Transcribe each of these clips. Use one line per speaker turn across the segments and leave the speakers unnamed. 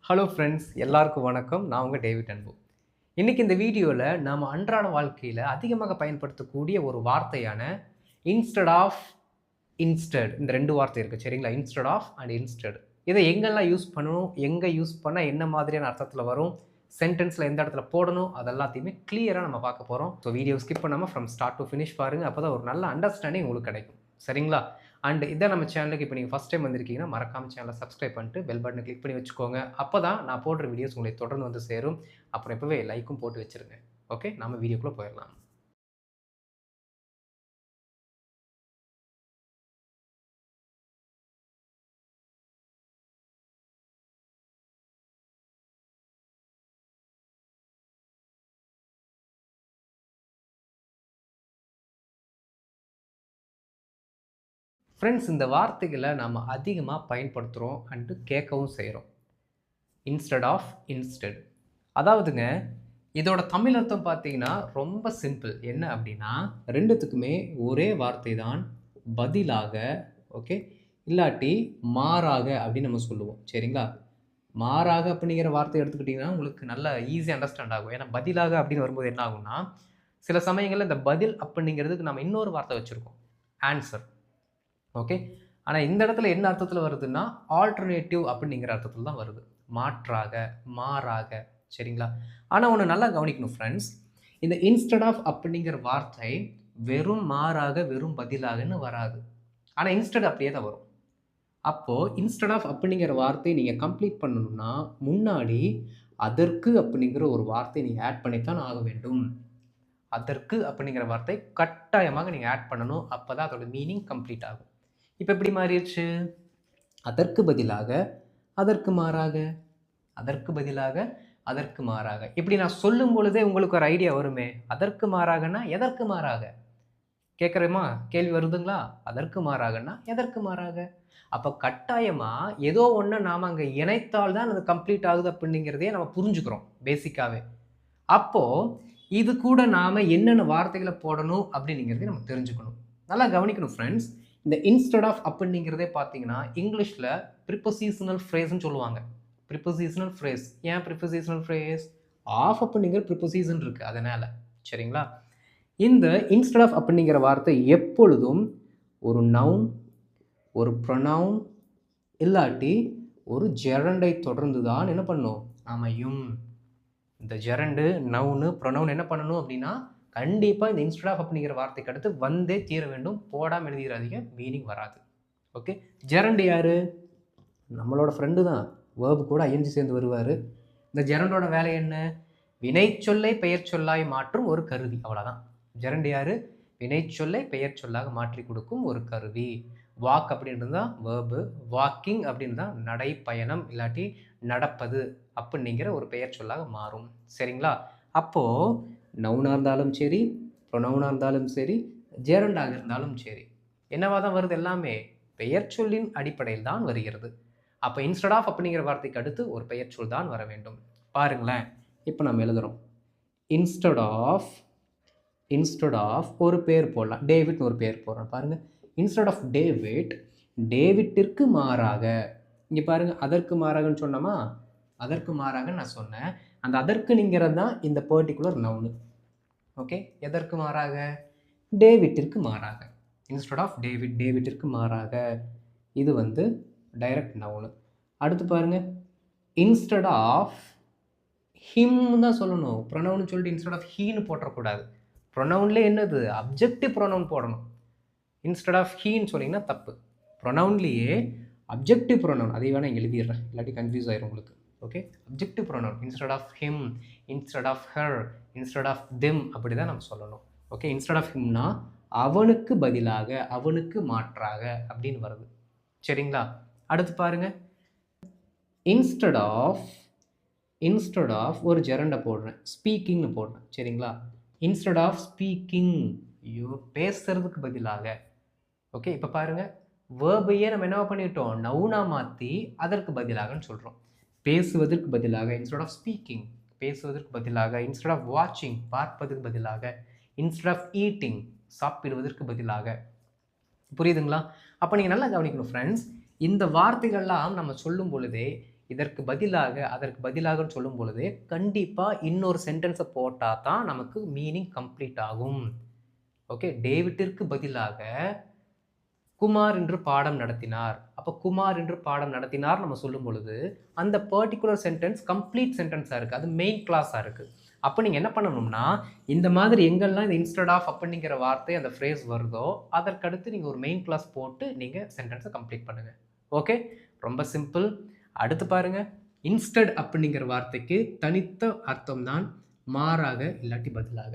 Hello friends, எல்லாருக்கும் வணக்கம். நான் உங்கள் டேவிட் அன்பு. இன்னைக்கு இந்த வீடியோவில் நாம் அன்றாட வாழ்க்கையில் அதிகமாக பயன்படுத்தக்கூடிய ஒரு வார்த்தையான இன்ஸ்டெட் ஆஃப், இன்ஸ்டெட், இந்த ரெண்டு வார்த்தை இருக்குது சரிங்களா? Instead of and instead. இதை எங்கெல்லாம் யூஸ் பண்ணணும், எங்கே யூஸ் பண்ணால் என்ன மாதிரியான அர்த்தத்தில் வரும், சென்டென்ஸில் எந்த இடத்துல போடணும், அதெல்லாத்தையுமே கிளியராக நம்ம பார்க்க போகிறோம். ஸோ வீடியோ ஸ்கிப் பண்ணாமல் ஃப்ரம் ஸ்டார்ட் டு ஃபினிஷ் பாருங்கள். அப்போ தான் ஒரு நல்ல அண்டர்ஸ்டாண்டிங் உங்களுக்கு கிடைக்கும் சரிங்களா? அண்ட் இதை நம்ம சேனலுக்கு இப்போ நீங்கள் ஃபஸ்ட் டைம் வந்திருக்கீங்கன்னா மறக்காம சேனலை சப்ஸ்கிரைப் பண்ணிட்டு பெல் பட்டனை கிளிக் பண்ணி வச்சுக்கோங்க. அப்போ தான் நான் போடுற வீடியோஸ் உங்களை தொடர்ந்து வந்து சேரும். அப்புறம் இப்போவே லைக்கும் போட்டு வச்சுருங்க. ஓகே, நம்ம வீடியோக்குள்ளே போயிடலாம். ஃப்ரெண்ட்ஸ், இந்த வார்த்தைகளை நாம் அதிகமாக பயன்படுத்துகிறோம் அண்டு கேட்கவும் செய்கிறோம். Instead of, instead. அதாவதுங்க, இதோட தமிழ் அர்த்தம் பார்த்தீங்கன்னா ரொம்ப சிம்பிள். என்ன அப்படின்னா, ரெண்டுத்துக்குமே ஒரே வார்த்தை தான். பதிலாக, ஓகே, இல்லாட்டி மாறாக அப்படின்னு நம்ம சொல்லுவோம் சரிங்களா? மாறாக அப்படிங்கிற வார்த்தை எடுத்துக்கிட்டிங்கன்னா உங்களுக்கு நல்லா ஈஸியாக அண்டர்ஸ்டாண்ட் ஆகும். ஏன்னா பதிலாக அப்படின்னு வரும்போது என்ன ஆகும்னா, சில சமயங்களில் இந்த பதில் அப்படிங்கிறதுக்கு நம்ம இன்னொரு வார்த்தை வச்சுருக்கோம், ஆன்சர். ஓகே, ஆனால் இந்த இடத்துல என்ன அர்த்தத்தில் வருதுன்னா, ஆல்டர்னேட்டிவ் அப்படிங்கிற அர்த்தத்தில் தான் வருது. மாற்றாக, மாறாக சரிங்களா? ஆனால் ஒன்று நல்லா கவனிக்கணும் ஃப்ரெண்ட்ஸ், இந்த இன்ஸ்டெட் ஆஃப் அப்படிங்கிற வார்த்தை வெறும் மாறாக, வெறும் பதிலாகன்னு வராது. ஆனால் இன்ஸ்டெட் அப்படியே தான் வரும். அப்போது இன்ஸ்டெட் ஆஃப் அப்படிங்கிற வார்த்தையை நீங்கள் கம்ப்ளீட் பண்ணணும்னா முன்னாடி அதற்கு அப்படிங்கிற ஒரு வார்த்தை நீங்கள் ஆட் பண்ணித்தான் ஆக வேண்டும். அதற்கு அப்படிங்கிற வார்த்தை கட்டாயமாக நீங்கள் ஆட் பண்ணணும். அப்போ தான் அதோட மீனிங் கம்ப்ளீட் ஆகும். இப்போ எப்படி மாறிடுச்சு? அதற்கு பதிலாக, அதற்கு மாறாக, அதற்கு பதிலாக, அதற்கு மாறாக. இப்படி நான் சொல்லும் பொழுதே உங்களுக்கு ஒரு ஐடியா வருமே, அதற்கு மாறாகனா எதற்கு மாறாக? கேட்குறோமா? கேள்வி வருதுங்களா? அதற்கு மாறாகனா எதற்கு மாறாக? அப்போ கட்டாயமாக ஏதோ ஒன்று நாம் அங்கே இணைத்தால் தான் அது கம்ப்ளீட் ஆகுது அப்படிங்கிறதையே நம்ம புரிஞ்சுக்கிறோம் பேசிக்காகவே. அப்போது இது கூட நாம் என்னென்ன வார்த்தைகளை போடணும் அப்படிங்கிறதையும் நம்ம தெரிஞ்சுக்கணும். நல்லா கவனிக்கணும் ஃப்ரெண்ட்ஸ். இந்த இன்ஸ்டெட் ஆஃப் அப்படிங்கிறதே பார்த்தீங்கன்னா இங்கிலீஷில் ப்ரிப்போசிஷனல் ஃப்ரேஸ்ன்னு சொல்லுவாங்க. Prepositional phrase. ஏன் ப்ரிப்போசிஷனல் ஃப்ரேஸ்? ஆஃப் அப்படிங்கிற ப்ரிப்போசிஷன் இருக்குது அதனால் சரிங்களா? இந்த இன்ஸ்டெட் ஆஃப் அப்படிங்கிற வார்த்தை எப்பொழுதும் ஒரு நவுன், ஒரு ப்ரொனவுன், இல்லாட்டி ஒரு ஜெரண்டை தொடர்ந்து தான் என்ன பண்ணும்? அமையும். இந்த ஜெரண்டு, நவுனு, ப்ரொனவுன் என்ன பண்ணணும் அப்படின்னா கண்டிப்பாக இந்த இன்ஸ்டெட் ஆஃப் அப்படிங்கிற வார்த்தைக்கு அடுத்து வந்தே தீர வேண்டும். போடாமல் எழுதிடாதீங்க, மீனிங் வராது. ஓகே, ஜெரண்டு யார்? நம்மளோட ஃப்ரெண்டு தான். வேர்பு கூட ஐஎன்ஜி சேர்ந்து வருவார். இந்த ஜெரண்டோட வேலை என்ன? வினைச்சொல்லை பெயர் சொல்லாய் மாற்றும் ஒரு கருவி, அவ்வளோதான். ஜெரண்டு யார்? வினைச்சொல்லை பெயர் சொல்லாக மாற்றி கொடுக்கும் ஒரு கருவி. வாக் அப்படின்றது தான் வேர்பு, வாக்கிங் அப்படின்னு தான் நடைப்பயணம் இல்லாட்டி நடப்பது அப்படிங்கிற ஒரு பெயர் சொல்லாக மாறும் சரிங்களா? அப்போது நவுனாக இருந்தாலும் சரி, ப்ரொனவுனாக இருந்தாலும் சரி, ஜெரண்டாக இருந்தாலும் சரி, என்னவா தான் வருது? எல்லாமே பெயர் சொல்லின் அடிப்படையில் தான் வருகிறது. அப்போ இன்ஸ்டெட் ஆஃப் அப்படிங்கிற வார்த்தைக்கு அடுத்து ஒரு பெயர் சொல் தான் வர வேண்டும். பாருங்களேன், இப்போ நம்ம எழுதுகிறோம் இன்ஸ்டெட் ஆஃப், இன்ஸ்டெட் ஆஃப் ஒரு பேர் போடலாம், டேவிட்னு ஒரு பேர் போடுறோம். பாருங்கள், இன்ஸ்டெட் ஆஃப் டேவிட், டேவிட்டிற்கு மாறாக. இங்கே பாருங்கள், அதற்கு மாறாகன்னு சொன்னோமா? அதற்கு மாறாக நான் சொன்னேன். அந்த அதற்குங்கிறது தான் இந்த பர்டிகுலர் நவுனு. ஓகே, எதற்கு மாறாக? டேவிட்டிற்கு மாறாக. இன்ஸ்டெட் ஆஃப் டேவிட், டேவிட்டிற்கு மாறாக. இது வந்து டைரக்ட் நவுனு. அடுத்து பாருங்கள், இன்ஸ்டெட் ஆஃப் ஹிம் தான் சொல்லணும். ப்ரொனவுன்னு சொல்லிட்டு இன்ஸ்டெட் ஆஃப் ஹீன்னு போட்டக்கூடாது. ப்ரொனவுன்லேயே என்னது? அப்ஜெக்டிவ் ப்ரொனவுன் போடணும். இன்ஸ்டெட் ஆஃப் ஹீன்னு சொன்னீங்கன்னா தப்பு. ப்ரொனவுன்லேயே அப்ஜெக்டிவ் ப்ரொனவுன், அதை வேணால் இங்கே எழுதிடுறேன், இல்லாட்டி கன்ஃபியூஸ் ஆயிரும் உங்களுக்கு. Okay, objective pronoun instead of him, instead of her, instead of them அப்படி தான் நம்ம சொல்லணும். ஓகே, இன்ஸ்டெட் ஆஃப் ஹிம்னா அவனுக்கு பதிலாக, அவனுக்கு மாற்றாக அப்படின்னு வருது சரிங்களா? அடுத்து பாருங்க, இன்ஸ்டெட் ஆஃப், இன்ஸ்டெட் ஆஃப் ஒரு ஜெரண்டை போடுறேன், ஸ்பீக்கிங்னு போடுறேன் சரிங்களா? இன்ஸ்டெட் ஆஃப் ஸ்பீக்கிங், ஐயோ, பேசுறதுக்கு பதிலாக. ஓகே, இப்போ பாருங்கள், வேர்பையே நம்ம என்ன பண்ணிட்டோம்? நவுனாக மாற்றி அதற்கு பதிலாகன்னு சொல்கிறோம். பேசுவதற்கு பதிலாக, இன்ஸ்டெட் ஆஃப் ஸ்பீக்கிங், பேசுவதற்கு பதிலாக. இன்ஸ்டெட் ஆஃப் வாட்சிங், பார்ப்பதற்கு பதிலாக. இன்ஸ்டெட் ஆஃப் ஈட்டிங், சாப்பிடுவதற்கு பதிலாக. புரியுதுங்களா? அப்போ நீங்கள் நல்லா கவனிக்கணும் ஃப்ரெண்ட்ஸ். இந்த வார்த்தைகள்லாம் நம்ம சொல்லும் பொழுதே இதற்கு பதிலாக அதற்கு பதிலாகன்னு சொல்லும் பொழுது கண்டிப்பாக இன்னொரு சென்டென்ஸை போட்டால் தான் நமக்கு மீனிங் கம்ப்ளீட் ஆகும். ஓகே, டேவிட்டிற்கு பதிலாக குமார் என்று பாடம் நடத்தினார். அப்போ குமார் என்று பாடம் நடத்தினார் நம்ம சொல்லும் பொழுது அந்த பர்டிகுலர் சென்டென்ஸ் கம்ப்ளீட் சென்டென்ஸாக இருக்குது, அது மெயின் கிளாஸாக இருக்குது. அப்போ நீங்கள் என்ன பண்ணணும்னா இந்த மாதிரி எங்கெல்லாம் இந்த இன்ஸ்டெட் ஆஃப் அப்படிங்கிற வார்த்தை அந்த ஃப்ரேஸ் வருதோ அதற்கடுத்து நீங்கள் ஒரு மெயின் கிளாஸ் போட்டு நீங்கள் சென்டென்ஸை கம்ப்ளீட் பண்ணுங்கள். ஓகே, ரொம்ப சிம்பிள். அடுத்து பாருங்கள், இன்ஸ்டெட் அப்படிங்கிற வார்த்தைக்கு தனித்த அர்த்தம் தான் மாறாக இல்லாட்டி பதிலாக.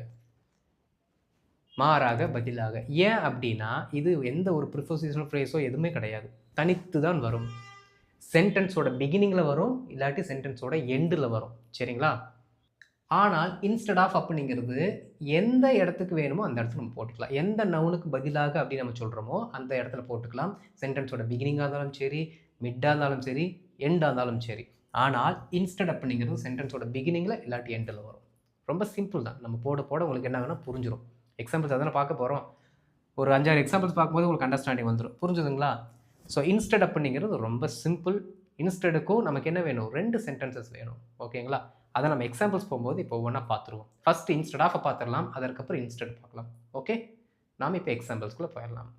மாறாக பதிலாக. ஏன் அப்படின்னா இது எந்த ஒரு ப்ரிப்போசிஷனல் ஃப்ரேஸோ எதுவுமே கிடையாது, தனித்து தான் வரும். சென்டென்ஸோட பிகினிங்கில் வரும், இல்லாட்டி சென்டென்ஸோட எண்டில் வரும். சரிங்களா? ஆனால் இன்ஸ்டெட் ஆஃப் அப்படிங்கிறது எந்த இடத்துக்கு வேணுமோ அந்த இடத்துல நம்ம போட்டுக்கலாம். எந்த நவுனுக்கு பதிலாக அப்படின்னு நம்ம சொல்கிறோமோ அந்த இடத்துல போட்டுக்கலாம். சென்டென்ஸோட பிகினிங்காக இருந்தாலும் சரி, மிட்டாக இருந்தாலும் சரி, எண்டாக இருந்தாலும் சரி. ஆனால் இன்ஸ்டெட் அப்படிங்கிறது சென்டென்ஸோட பிகினிங்கில் இல்லாட்டி எண்டில் வரும். ரொம்ப சிம்பிள் தான். நம்ம போட போட உங்களுக்கு என்ன வேணால் புரிஞ்சிடும். எக்ஸாம்பிள்ஸ் அதெல்லாம் பார்க்க போகிறோம். ஒரு 5-6 எக்ஸாம்பிள்ஸ் பார்க்கும்போது உங்களுக்கு அண்டர்ஸ்டாண்டிங் வந்துடும். புரிஞ்சுதுங்களா? ஸோ இன்ஸ்டெட் அப்படிங்கிறது ரொம்ப சிம்பிள். இன்ஸ்டெடுக்கும் நமக்கு என்ன வேணும்? 2 சென்டென்சஸ் வேணும். ஓகேங்களா? அதை நம்ம எக்ஸாம்பிள்ஸ் போகும்போது இப்போ ஒவ்வொன்றா பார்த்துருவோம். ஃபஸ்ட்டு இன்ஸ்டெட் ஆஃப் பார்த்துடலாம், அதற்கப்புறம் இன்ஸ்டெட் பார்க்கலாம். ஓகே, நாம் இப்போ எக்ஸாம்பிள்ஸ்குள்ளே போயிடலாம்.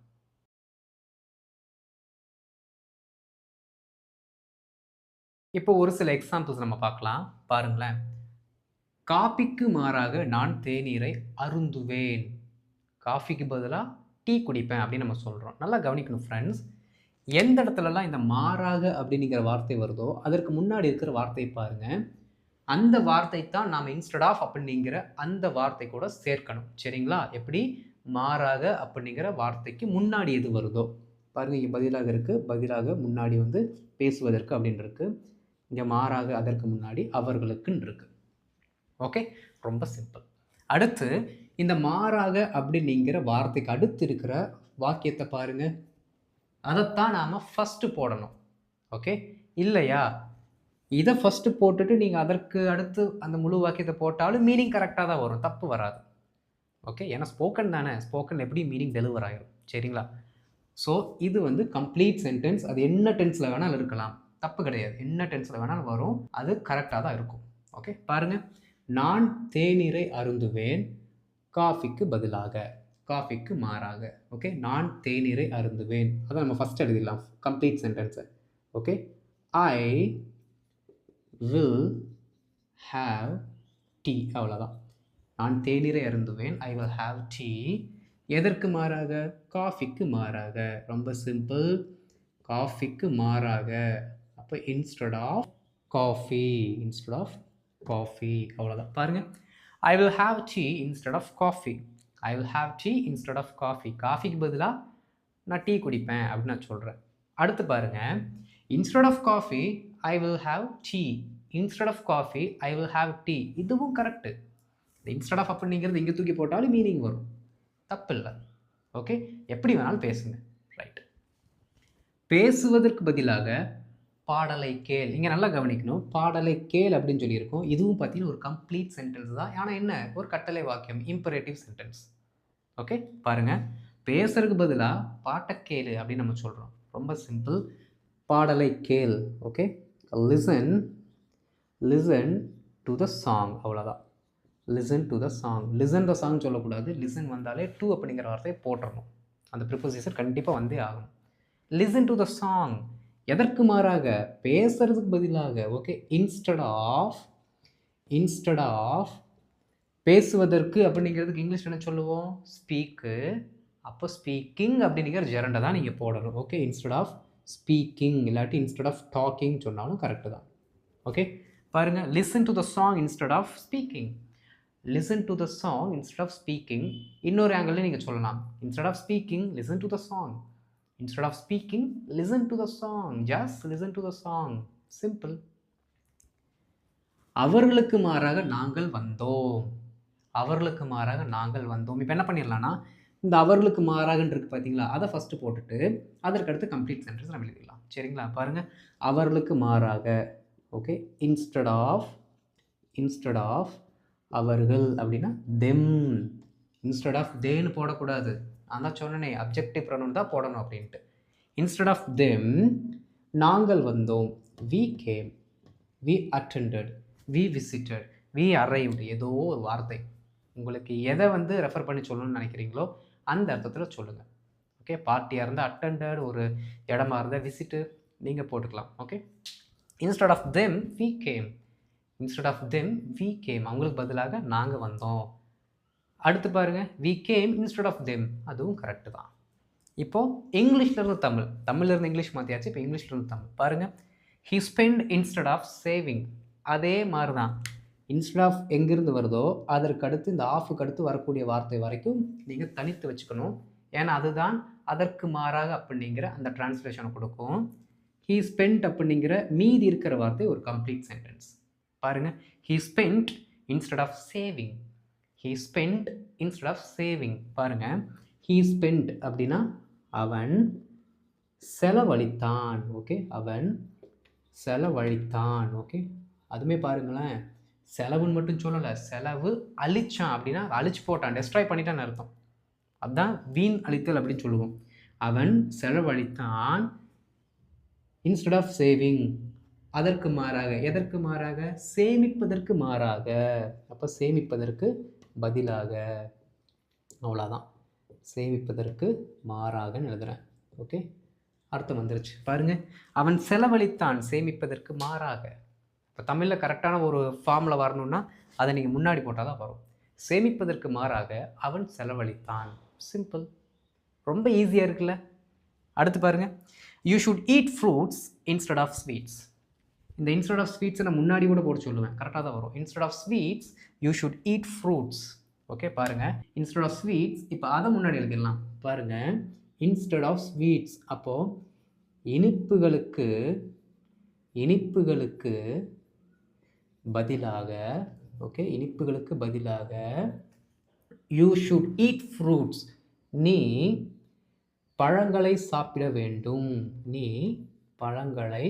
இப்போ ஒரு சில எக்ஸாம்பிள்ஸ் நம்ம பார்க்கலாம். பாருங்களேன். காபிக்கு மாறாக நான் தேநீரை அருந்துவேன். காஃபிக்கு பதிலாக டீ குடிப்பேன் அப்படின்னு நம்ம சொல்கிறோம். நல்லா கவனிக்கணும் ஃப்ரெண்ட்ஸ். எந்த இடத்துலலாம் இந்த மாறாக அப்படிங்கிற வார்த்தை வருதோ அதற்கு முன்னாடி இருக்கிற வார்த்தை பாருங்கள். அந்த வார்த்தை தான் நாம் இன்ஸ்டெட் ஆஃப் அப்படிங்கிற அந்த வார்த்தை கூட சேர்க்கணும். சரிங்களா? எப்படி? மாறாக அப்படிங்கிற வார்த்தைக்கு முன்னாடி எது வருதோ பாருங்கள். இங்கே பதிலாக இருக்குது, பதிலாக முன்னாடி வந்து பேசுவதற்கு அப்படின்னு இருக்குது. இங்கே மாறாக அதற்கு முன்னாடி அவர்களுக்குன்னு இருக்குது. ஓகே, ரொம்ப சிம்பிள். அடுத்து இந்த மாறாக அப்படிங்கிற வார்த்தைக்கு அடுத்து இருக்கிற வாக்கியத்தை பாருங்கள். அதைத்தான் நாம் ஃபஸ்ட்டு போடணும். ஓகே, இல்லையா இதை ஃபஸ்ட்டு போட்டுட்டு நீங்கள் அதற்கு அடுத்து அந்த முழு வாக்கியத்தை போட்டாலும் மீனிங் கரெக்டாக தான் வரும், தப்பு வராது. ஓகே, ஏன்னா ஸ்போக்கன் தானே, ஸ்போக்கன் எப்படி மீனிங் டெலிவர் ஆகிடும். சரிங்களா? ஸோ இது வந்து கம்ப்ளீட் சென்டென்ஸ். அது என்ன டென்ஸில் வேணாலும் இருக்கலாம், தப்பு கிடையாது. என்ன டென்ஸில் வேணாலும் வரும், அது கரெக்டாக தான் இருக்கும். ஓகே, பாருங்கள். நான் தேநீரை அருந்துவேன் காஃபிக்கு பதிலாக, காஃபிக்கு மாறாக. ஓகே, நான் தேநீரை அருந்துவேன். அதை நம்ம ஃபஸ்ட் எழுதிடலாம் கம்ப்ளீட் சென்டென்ஸை. Okay, I will have tea. அவ்வளோதான். நான் தேநீரை அருந்துவேன், ஐ வில் ஹாவ் டீ. எதற்கு மாறாக? காஃபிக்கு மாறாக. ரொம்ப சிம்பிள். காஃபிக்கு மாறாக. அப்போ instead of coffee, instead of coffee. அவ்வளோதான். பாருங்கள். I will have tea instead of coffee. I will have tea instead of coffee. காஃபிக்கு பதிலாக நான் டீ குடிப்பேன் அப்படின்னு நான் சொல்கிறேன். அடுத்து பாருங்கள். Instead of coffee I will have tea. Instead of coffee I will have tea. இதுவும் கரெக்டு. இன்ஸ்டெட் ஆஃப் அப்படிங்கிறது இங்கே தூக்கி போட்டாலும் மீனிங் வரும், தப்பு இல்லை. ஓகே, எப்படி வேணாலும் பேசுங்க. ரைட். பேசுவதற்கு பதிலாக பாடலை கேள். இங்கே நல்லா கவனிக்கணும். பாடலை கேள் அப்படின்னு சொல்லியிருக்கோம். இதுவும் பார்த்தீங்கன்னா ஒரு கம்ப்ளீட் சென்டென்ஸ் தான். ஆனால் என்ன? ஒரு கட்டளை வாக்கியம், இம்பரேட்டிவ் சென்டென்ஸ். ஓகே, பாருங்கள். பேசுறதுக்கு பதிலாக பாட்டை கேளு அப்படின்னு நம்ம சொல்கிறோம். ரொம்ப சிம்பிள். பாடலை கேள். Okay, listen, listen to the song. அவ்வளோதான். Listen to the song. Listen the song சொல்லக்கூடாது. லிசன் வந்தாலே டு அப்படிங்கிற வார்த்தையை போட்டுறணும். அந்த ப்ரிப்போசிஷன் கண்டிப்பாக வந்தே ஆகணும். Listen to the song. எதற்கு மாறாக? பேசுறதுக்கு பதிலாக. ஓகே, இன்ஸ்டெட் ஆஃப் பேசுவதற்கு அப்படிங்கிறதுக்கு இங்கிலீஷ் என்ன சொல்லுவோம்? ஸ்பீக்கு. அப்போ ஸ்பீக்கிங் அப்படிங்கிற ஜெரண்டை தான் நீங்கள் போடணும். ஓகே, இன்ஸ்டெட் ஆஃப் ஸ்பீக்கிங் இல்லாட்டி இன்ஸ்டெட் ஆஃப் டாக்கிங் சொன்னாலும் கரெக்டு தான். ஓகே, பாருங்கள். Listen to the song instead of speaking. Listen to the song instead of speaking. இன்னொரு ஆங்கிளில் நீங்கள் சொல்லலாம். Instead of speaking listen to the song. Instead of speaking, listen to the song. Just listen to the song. Simple. அவர்களுக்கு மாறாக நாங்கள் வந்தோம். அவர்களுக்கு மாறாக நாங்கள் வந்தோம். இப்போ என்ன பண்ணிடலாம்னா இந்த அவர்களுக்கு மாறாகன்னு இருக்குது பார்த்தீங்களா, அதை ஃபஸ்ட்டு போட்டுட்டு அதற்கடுத்து கம்ப்ளீட் சென்டென்ஸ் நம்ம எழுதிடலாம். சரிங்களா? பாருங்கள். அவர்களுக்கு மாறாக. ஓகே, இன்ஸ்டெட் ஆஃப் அவர்கள் அப்படின்னா தெம். இன்ஸ்டெட் ஆஃப் தேன்னு போடக்கூடாது. நான் தான் சொன்னேனே அப்ஜெக்டிவ் ப்ரொனவுன் தான் போடணும் அப்படின்ட்டு. இன்ஸ்டெட் ஆஃப் தெம் நாங்கள் வந்தோம். We came. we attended, we visited, we arrived. ஏதோ ஒரு வார்த்தை உங்களுக்கு எதை வந்து ரெஃபர் பண்ணி சொல்லணும்னு நினைக்கிறீங்களோ அந்த அர்த்தத்தில் சொல்லுங்கள். ஓகே, பார்ட்டியாக இருந்தால் அட்டெண்டட், ஒரு இடமா இருந்தால் விசிட்டு நீங்கள் போட்டுக்கலாம். Okay, instead of them we came, instead of them we came, அவங்களுக்கு பதிலாக நாங்கள் வந்தோம். அடுத்து பாருங்கள், we came instead of them, அதுவும் கரெக்டு தான். இப்போது இங்கிலீஷ்லேருந்து தமிழ், தமிழ்லேருந்து இங்கிலீஷ் மாற்றியாச்சு, இப்போ இங்கிலீஷ்லேருந்து தமிழ் பாருங்கள். He spend instead of saving, அதே மாதிரி தான். இன்ஸ்டெட் ஆஃப் எங்கேருந்து வருதோ அதற்கு அடுத்து இந்த ஆஃபுக்கு அடுத்து வரக்கூடிய வார்த்தை வரைக்கும் நீங்கள் தனித்து வச்சுக்கணும். ஏன்னா அதுதான் அதற்கு மாறாக அப்படிங்கிற அந்த டிரான்ஸ்லேஷனை கொடுக்கும். ஹீ ஸ்பெண்ட் அப்படிங்கிற மீதி இருக்கிற வார்த்தை ஒரு கம்ப்ளீட் சென்டென்ஸ். பாருங்கள், he spend instead of saving, he spend instead of saving. பாருங்கள், ஹீ ஸ்பெண்ட் அப்படின்னா அவன் செலவழித்தான். ஓகே, அவன் செலவழித்தான். ஓகே, அதுவுமே பாருங்களேன், செலவுன்னு மட்டும் சொல்லலை, செலவு அழிச்சான் அப்படின்னா அழிச்சு போட்டான், டெஸ்ட்ராய் பண்ணிட்டான்னு அர்த்தம். அதுதான் வீண் அழித்தல் அப்படின்னு சொல்லுவோம். அவன் செலவழித்தான் இன்ஸ்டெட் ஆஃப் சேவிங், அதற்கு மாறாக. எதற்கு மாறாக? சேமிப்பதற்கு மாறாக. அப்போ சேமிப்பதற்கு பதிலாக, அவ்வளோதான். சேமிப்பதற்கு மாறாகன்னு எழுதுகிறேன். ஓகே, அர்த்தம் வந்துருச்சு பாருங்கள். அவன் செலவழித்தான் சேமிப்பதற்கு மாறாக. இப்போ தமிழில் கரெக்டான ஒரு ஃபார்மில் வரணும்னா அதை நீங்கள் முன்னாடி போட்டால் தான் வரும். சேமிப்பதற்கு மாறாக அவன் செலவழித்தான். சிம்பிள், ரொம்ப ஈஸியாக இருக்குல்ல. அடுத்து பாருங்கள், you should eat fruits instead of sweets. இந்த இன்ஸ்டெட் ஆஃப் ஸ்வீட்ஸை நான் முன்னாடி கூட போட்டு சொல்லுவேன், கரெக்டாக தான் வரும். Instead of sweets you should eat fruits. Okay, பாருங்கள், இன்ஸ்டெட் ஆஃப் ஸ்வீட்ஸ், இப்போ அதை முன்னாடி எழுதிடலாம். பாருங்கள், இன்ஸ்டெட் ஆஃப் ஸ்வீட்ஸ், அப்போது இனிப்புகளுக்கு பதிலாக, ஓகே, இனிப்புகளுக்கு பதிலாக யூ ஷுட் ஈட் ஃப்ரூட்ஸ், நீ பழங்களை சாப்பிட வேண்டும், நீ பழங்களை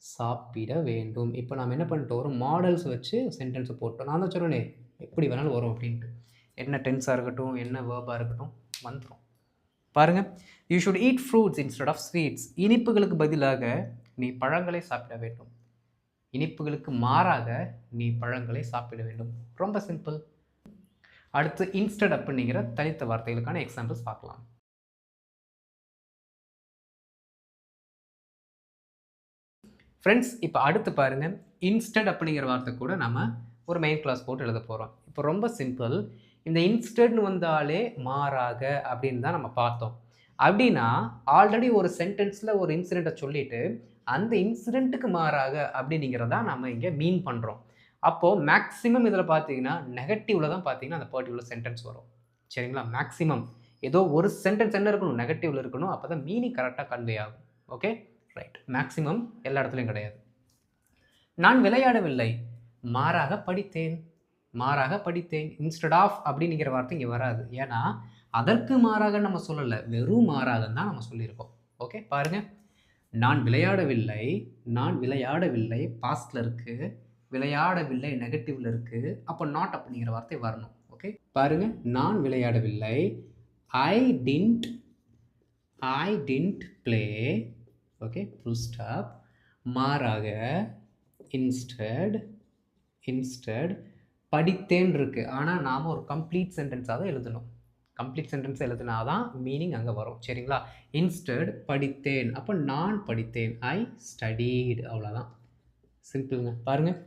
சாப்பிட வேண்டும். இப்போ நாம் என்ன பண்ணிட்டோம், ஒரு மாடல்ஸ் வச்சு சென்டென்ஸை போட்டோம். நான் தான் சொல்கிறேனே எப்படி வேணாலும் வரும் அப்படின்ட்டு. என்ன டென்ஸாக இருக்கட்டும், என்ன வேர்பாக இருக்கட்டும் வந்துடும். பாருங்கள், you should eat fruits instead of sweets, இனிப்புகளுக்கு பதிலாக நீ பழங்களை சாப்பிட வேண்டும், இனிப்புகளுக்கு மாறாக நீ பழங்களை சாப்பிட வேண்டும். ரொம்ப சிம்பிள். அடுத்து இன்ஸ்டெட் அப்படிங்கிற தனித்த வார்த்தைகளுக்கான எக்ஸாம்பிள்ஸ் பார்க்கலாம். ஃப்ரெண்ட்ஸ், இப்போ அடுத்து பாருங்கள், இன்ஸ்டெட் அப்படிங்கிற வார்த்தை கூட நம்ம ஒரு மெயின் கிளாஸ் போட்டு எழுத போகிறோம். இப்போ ரொம்ப சிம்பிள். இந்த இன்ஸ்டெட்னு வந்தாலே மாறாக அப்படின்னு தான் நம்ம பார்த்தோம். அப்படின்னா ஆல்ரெடி ஒரு சென்டென்ஸில் ஒரு இன்சிடெண்ட்டை சொல்லிவிட்டு அந்த இன்சிடெண்ட்டுக்கு மாறாக அப்படிங்கிறதா நம்ம இங்கே மீன் பண்ணுறோம். அப்போது மேக்ஸிமம் இதில் பார்த்தீங்கன்னா நெகட்டிவில் தான் பார்த்தீங்கன்னா அந்த பர்டிகுலர் சென்டென்ஸ் வரும். சரிங்களா? மேக்ஸிமம் ஏதோ ஒரு சென்டென்ஸ் என்ன இருக்கணும், நெகட்டிவில் இருக்கணும். அப்போ தான் மீனிங் கரெக்டாக கன்வே ஆகும். Okay, right. மேக்ஸிமம் எல்லா இடத்துலையும் கிடையாது. நான் விளையாடவில்லை, மாறாக படித்தேன், மாறாக படித்தேன். இன்ஸ்டெட் ஆஃப் அப்படிங்கிற வார்த்தை இங்கே வராது. ஏன்னா அதற்கு மாறாக நம்ம சொல்லலை, வெறும் மாறாக தான் நம்ம சொல்லியிருக்கோம். ஓகே, பாருங்கள், நான் விளையாடவில்லை, நான் விளையாடவில்லை பாஸ்டில் இருக்குது, விளையாடவில்லை நெகட்டிவில் இருக்குது. அப்போ நாட் அப்படிங்கிற வார்த்தை வரணும். ஓகே, பாருங்கள், நான் விளையாடவில்லை, I didn't play. Okay, full stop. மாறாக இன்ஸ்டெட் படித்தேன் இருக்குது. ஆனால் நாம் ஒரு கம்ப்ளீட் சென்டென்ஸாக தான் எழுதணும். கம்ப்ளீட் சென்டென்ஸ் எழுதுனா தான் மீனிங் அங்கே வரும். சரிங்களா? இன்ஸ்டெட் படித்தேன், அப்போ நான் படித்தேன், ஐ ஸ்டடீடு. அவ்வளோதான், சிம்பிளுங்க. பாருங்கள்,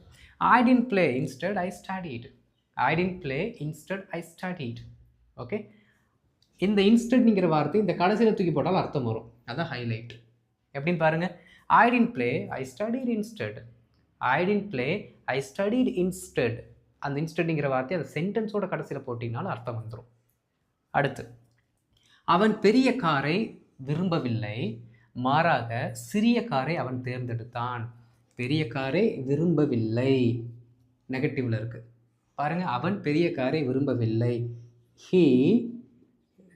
I didn't play instead I studied, I didn't play instead I studied. Okay, இந்த இன்ஸ்டெட்ங்கிற வார்த்தை இந்த கடைசியில் தூக்கி போட்டால் அர்த்தம் வரும். அதான் ஹைலைட். எப்படின்னு பாருங்கள், I didn't play I studied instead, I didn't play I studied instead. அந்த இன்ஸ்டெட்ங்கிற வார்த்தை அந்த சென்டென்ஸோட கடைசியில் போட்டிங்கனாலும் அர்த்தம் வந்துடும். அடுத்து, அவன் பெரிய காரை விரும்பவில்லை, மாறாக சிறிய காரை அவன் தேர்ந்தெடுத்தான். பெரிய காரை விரும்பவில்லை நெகட்டிவ்ல இருக்கு. பாருங்க, அவன் பெரிய காரை விரும்பவில்லை. ஹீ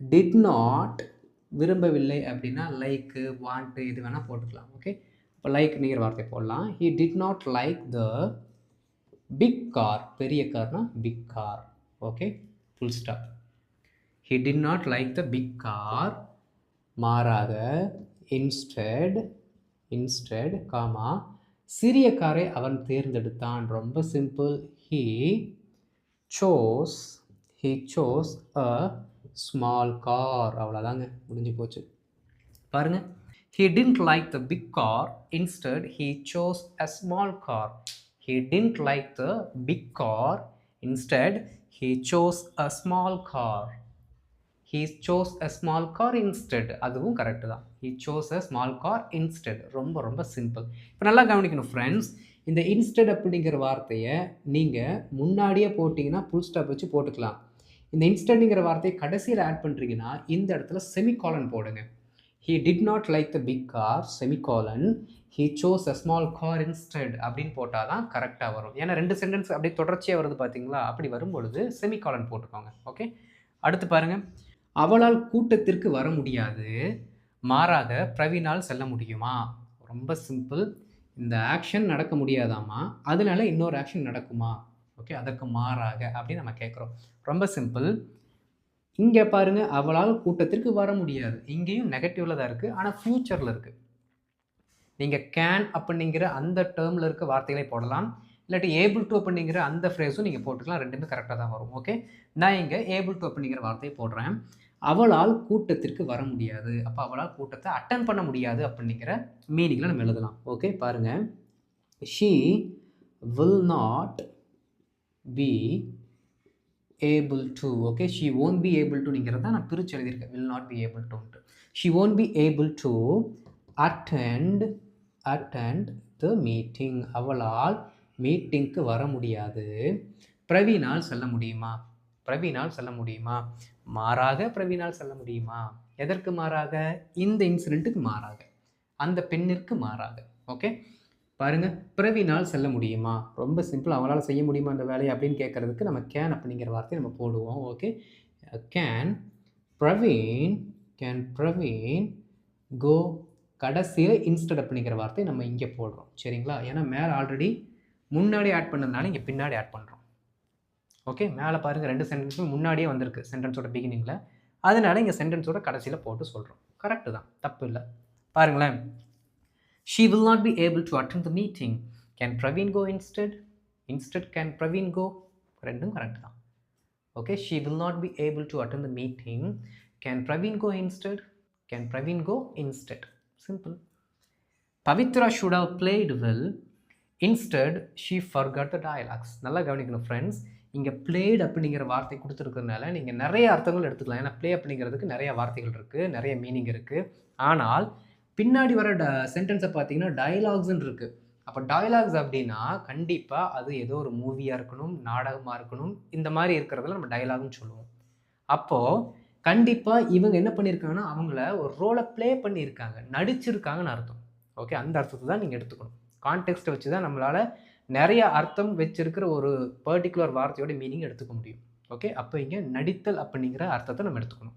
டிட் நாட், விரும்பவில்லை அப்படின்னா லைக், வாண்ட், இது வேணால் போட்டுக்கலாம். ஓகே, இப்போ லைக்ங்கிற வார்த்தை போடலாம். He did not like the big car, பெரிய கார்னா big car. Okay, full stop. He did not like the big car, மாறாக instead, comma, சிறிய காரை அவன் தேர்ந்தெடுத்தான். ரொம்ப simple. he chose he chose a small car. அவ்வளோதாங்க, முடிஞ்சு போச்சு. பாருங்க, he didn't like the big car, instead he chose a small car. He didn't like the big car, instead he chose a small car. He chose a small car instead. அதுவும் correct தான். He chose a small car instead. ரொம்ப ரொம்ப simple. இப்போ நல்லா கவனிக்கணும் friends, இந்த instead அப்படிங்கிற வார்த்தையை நீங்கள் முன்னாடியே போட்டிங்கன்னா ஃபுல் ஸ்டாப் வச்சு போட்டுக்கலாம். இந்த இன்ஸ்டெட்ங்கிற வார்த்தையை கடைசியில் ஆட் பண்ணுறீங்கன்னா இந்த இடத்துல செமிகாலன் போடுங்க. He did not like the big car, semicolon. He chose a small car instead அப்படின்னு போட்டால் தான் கரெக்டாக வரும். ஏன்னா 2 சென்டென்ஸ் அப்படியே தொடர்ச்சியாக வருது பார்த்தீங்களா? அப்படி வரும்பொழுது செமிகாலன் போட்டுக்கோங்க. ஓகே, அடுத்து பாருங்கள். அவளால் கூட்டத்திற்கு வர முடியாது, மாறாக பிரவீனால் செல்ல முடியுமா? ரொம்ப சிம்பிள். இந்த ஆக்ஷன் நடக்க முடியாதாமா, அதனால இன்னொரு ஆக்ஷன் நடக்குமா? ஓகே, அதற்கு மாறாக அப்படின்னு நம்ம கேட்குறோம். ரொம்ப சிம்பிள். இங்கே பாருங்கள், அவளால் கூட்டத்திற்கு வர முடியாது, இங்கேயும் நெகட்டிவில் தான் இருக்குது, ஆனால் ஃப்யூச்சரில் இருக்குது. நீங்கள் கேன் அப்படிங்கிற அந்த டேர்மில் இருக்க வார்த்தைகளை போடலாம், இல்லாட்டி ஏபிள் டு அப்படிங்கிற அந்த ஃப்ரேஸும் நீங்கள் போட்டுக்கலாம். ரெண்டுமே கரெக்டாக தான் வரும். ஓகே, நான் இங்கே ஏபிள் டு அப்படிங்கிற வார்த்தையை போடுறேன். அவளால் கூட்டத்திற்கு வர முடியாது, அப்போ அவளால் கூட்டத்தை அட்டன் பண்ண முடியாது அப்படிங்கிற மீனிங்கில் நம்ம எழுதலாம். ஓகே, பாருங்கள். She will not be able to. Okay, she won't be able டுங்கிறத நான் பிரித்து எழுதியிருக்கேன். வில் நாட் பி ஏபிள் டுன்ட்டு. She won't be able to attend the meeting. அவளால் மீட்டிங்க்கு வர முடியாது. பிரவீனால் செல்ல முடியுமா? பிரவீனால் செல்ல முடியுமா? மாறாக பிரவீனால் செல்ல முடியுமா? எதற்கு மாறாக? இந்த இன்சிடெண்ட்டுக்கு மாறாக, அந்த பெண்ணிற்கு மாறாக. ஓகே, பாருங்க, பிரவீனால் செல்ல முடியுமா? ரொம்ப சிம்பிள். அவங்களால செய்ய முடியுமா அந்த வேலையை அப்படின்னு கேட்கறதுக்கு நம்ம கேன் அப்படிங்கிற வார்த்தையை நம்ம போடுவோம். ஓகே, கேன் பிரவீன் கோ. கடைசியில் இன்ஸ்டெட் அப்படிங்கிற வார்த்தையை நம்ம இங்கே போடுறோம். சரிங்களா? ஏன்னா மேலே ஆல்ரெடி முன்னாடி ஆட் பண்ணதுனால இங்கே பின்னாடி ஆட் பண்ணுறோம். ஓகே, மேலே பாருங்கள், 2 சென்டென்ஸும் முன்னாடியே வந்திருக்கு சென்டென்ஸோட பிகினிங்கில், அதனால இங்கே சென்டென்ஸோட கடைசியில் போட்டு சொல்கிறோம். கரெக்டு தான், தப்பு இல்லை. பாருங்களேன். She will not be able to attend the meeting. Can Praveen go instead? Instead, can Praveen go? ரெண்டும் கரெக்ட் தான். Okay, she will not be able to attend the meeting. Can Praveen go instead? Can Praveen go instead? Simple. Pavitra should have played well. Instead, she forgot the dialogues. நல்லா கவனிக்கணும் friends. இங்கே plate அப்படிங்கிற வார்த்தை கொடுத்துருக்கிறதுனால நீங்கள் நிறைய அர்த்தங்கள் எடுத்துக்கலாம். ஏன்னா ப்ளே அப்படிங்கிறதுக்கு நிறைய வார்த்தைகள் இருக்குது, நிறைய மீனிங் இருக்குது. ஆனால் பின்னாடி வர சென்டென்ஸை பார்த்தீங்கன்னா டயலாக்ஸ்ன்னு இருக்குது. அப்போ டயலாக்ஸ் அப்படின்னா கண்டிப்பாக அது ஏதோ ஒரு மூவியாக இருக்கணும், நாடகமாக இருக்கணும், இந்த மாதிரி இருக்கிறதுல நம்ம டயலாக்னு சொல்லுவோம். அப்போது கண்டிப்பாக இவங்க என்ன பண்ணியிருக்காங்கன்னா அவங்கள ஒரு ரோலை ப்ளே பண்ணியிருக்காங்க, நடிச்சிருக்காங்கன்னு அர்த்தம். ஓகே, அந்த அர்த்தத்தை தான் நீங்கள் எடுத்துக்கணும். கான்டெக்ஸ்ட்டை வச்சு தான் நம்மளால் நிறைய அர்த்தம் வச்சிருக்கிற ஒரு பர்டிகுலர் வார்த்தையோட மீனிங் எடுத்துக்க முடியும். ஓகே, அப்போ இங்கே நடித்தல் அப்படிங்கிற அர்த்தத்தை நம்ம எடுத்துக்கணும்.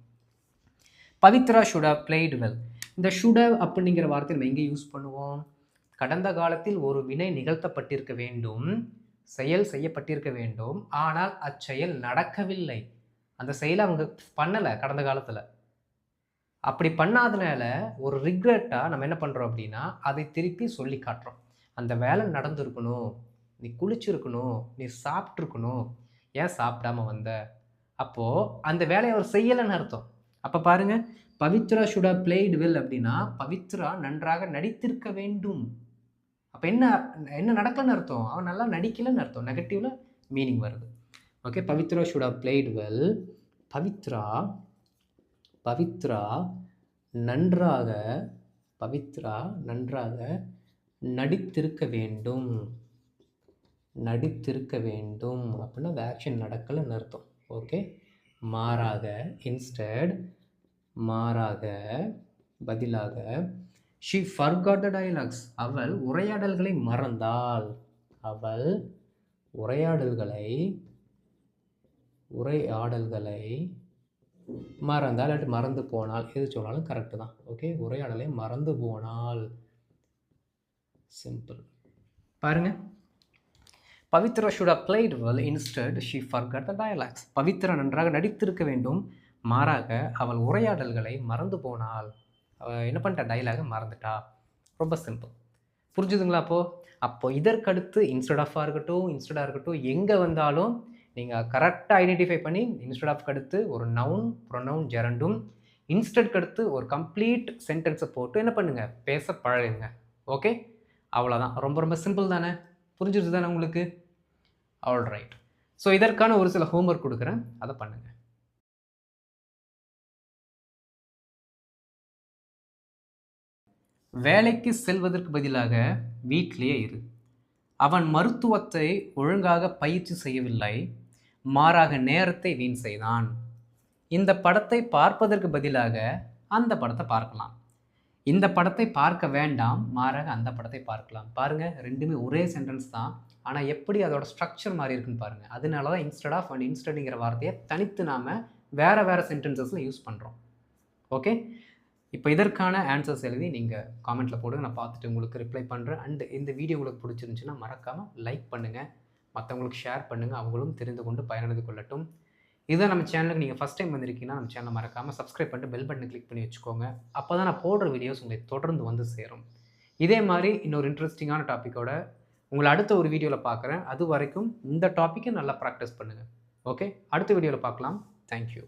Pavithra should have played well. இந்த ஷுட் ஹவ் அப்படிங்கிற வார்த்தை நம்ம எங்கே யூஸ் பண்ணுவோம்? கடந்த காலத்தில் ஒரு வினை நிகழ்த்தப்பட்டிருக்க வேண்டும், செயல் செய்யப்பட்டிருக்க வேண்டும், ஆனால் அச்செயல் நடக்கவில்லை. அந்த செயலை அவங்க பண்ணலை கடந்த காலத்தில். அப்படி பண்ணாதனால ஒரு ரிக்ரெட்டாக நம்ம என்ன பண்ணுறோம் அப்படின்னா அதை திருப்பி சொல்லி காட்டுறோம். அந்த வேலை நடந்திருக்கணும், நீ குளிச்சிருக்கணும், நீ சாப்பிட்ருக்கணும், ஏன் சாப்பிடாம வந்த? அப்போது அந்த வேலையை அவர் செய்யலைன்னு அர்த்தம். அப்போ பாருங்கள், Pavithra should have played well அப்படின்னா பவித்ரா நன்றாக நடித்திருக்க வேண்டும். அப்போ என்ன நடக்கலன்னு அர்த்தம்? அவன் நல்லா நடிக்கலைன்னு அர்த்தம். நெகட்டிவ்ல மீனிங் வருது. Okay, Pavithra should have played well. Pavithra நன்றாக நடித்திருக்க வேண்டும். அப்படின்னா அந்த ஆக்ஷன் நடக்கலைன்னு அர்த்தம். ஓகே, மாறாக, இன்ஸ்டெட், பதிலாக. she forgot the dialogues. அவள் உரையாடல்களை மறந்தாள். மறந்தால் இல்லாட்டி மறந்து போனால், எது சொன்னாலும் கரெக்டு தான். ஓகே, உரையாடலை மறந்து போனால். சிம்பிள். பாருங்க, Pavithra should have played well, instead she forgot the dialogues. Pavithra நன்றாக நடித்திருக்க வேண்டும், மாறாக அவள் உரையாடல்களை மறந்து போனால். அவள் என்ன பண்ணிட்டா? டைலாகை மறந்துட்டா. ரொம்ப சிம்பிள். புரிஞ்சுதுங்களா? அப்போது அப்போ இதற்கடுத்து இன்ஸ்டடாக இருக்கட்டும் எங்கே வந்தாலும் நீங்கள் கரெக்டாக ஐடென்டிஃபை பண்ணி இன்ஸ்டட் ஆஃப்க்கு அடுத்து ஒரு நவுன் ப்ரொனவுன் ஜெரண்டும் இன்ஸ்டட்க்கு அடுத்து ஒரு கம்ப்ளீட் சென்டென்ஸை போட்டு என்ன பண்ணுங்கள், பேச பழகுங்க. ஓகே, அவ்வளோதான். ரொம்ப ரொம்ப சிம்பிள் தானே, புரிஞ்சிருச்சு தானே உங்களுக்கு? All right. ஸோ இதற்கான ஒரு சில ஹோம்ஒர்க் கொடுக்குறேன், அதை பண்ணுங்கள். வேலைக்கு செல்வதற்கு பதிலாக வீட்டிலேயே இரு. அவன் மருத்துவத்தை ஒழுங்காக பயிற்சி செய்யவில்லை, மாறாக நேரத்தை வீண் செய்தான். இந்த படத்தை பார்ப்பதற்கு பதிலாக அந்த படத்தை பார்க்கலாம். இந்த படத்தை பார்க்க வேண்டாம், மாறாக அந்த படத்தை பார்க்கலாம். பாருங்கள், ரெண்டுமே ஒரே சென்டென்ஸ் தான், ஆனால் எப்படி அதோட ஸ்ட்ரக்சர் மாதிரி இருக்குன்னு பாருங்கள். அதனால தான் இன்ஸ்டட் ஆஃப் அண்ட் இன்ஸ்டட்ங்கிற வார்த்தையை தனித்து நாம் வேறு சென்டென்சஸில் யூஸ் பண்ணுறோம். ஓகே, இப்போ இதற்கான ஆன்சர்ஸ் எழுதி நீங்கள் காமெண்ட்டில் போடுங்க, நான் பார்த்துட்டு உங்களுக்கு ரிப்ளை பண்ணுறேன். அண்ட் இந்த வீடியோ உங்களுக்கு பிடிச்சிருந்துச்சுன்னா மறக்காமல் லைக் பண்ணுங்கள், மற்றவங்களுக்கு ஷேர் பண்ணுங்கள், அவங்களும் தெரிந்து கொண்டு பயனடைந்து கொள்ளட்டும். இதுதான் நம்ம சேனலுக்கு நீங்கள் ஃபஸ்ட் டைம் வந்திருக்கீங்கன்னா நம்ம சேனலை மறக்காமல் சப்ஸ்கிரைப் பண்ணிட்டு பெல் பட்டனை கிளிக் பண்ணி வச்சுக்கோங்க. அப்போ தான் நான் போடுற வீடியோஸ் உங்களை தொடர்ந்து வந்து சேரும். இதே மாதிரி இன்னொரு இன்ட்ரெஸ்டிங்கான டாப்பிக்கோட உங்களை அடுத்த ஒரு வீடியோவில் பார்க்குறேன். அது வரைக்கும் இந்த டாப்பிக்கை நல்லா ப்ராக்டிஸ் பண்ணுங்கள். ஓகே, அடுத்த வீடியோவில் பார்க்கலாம். தேங்க்யூ.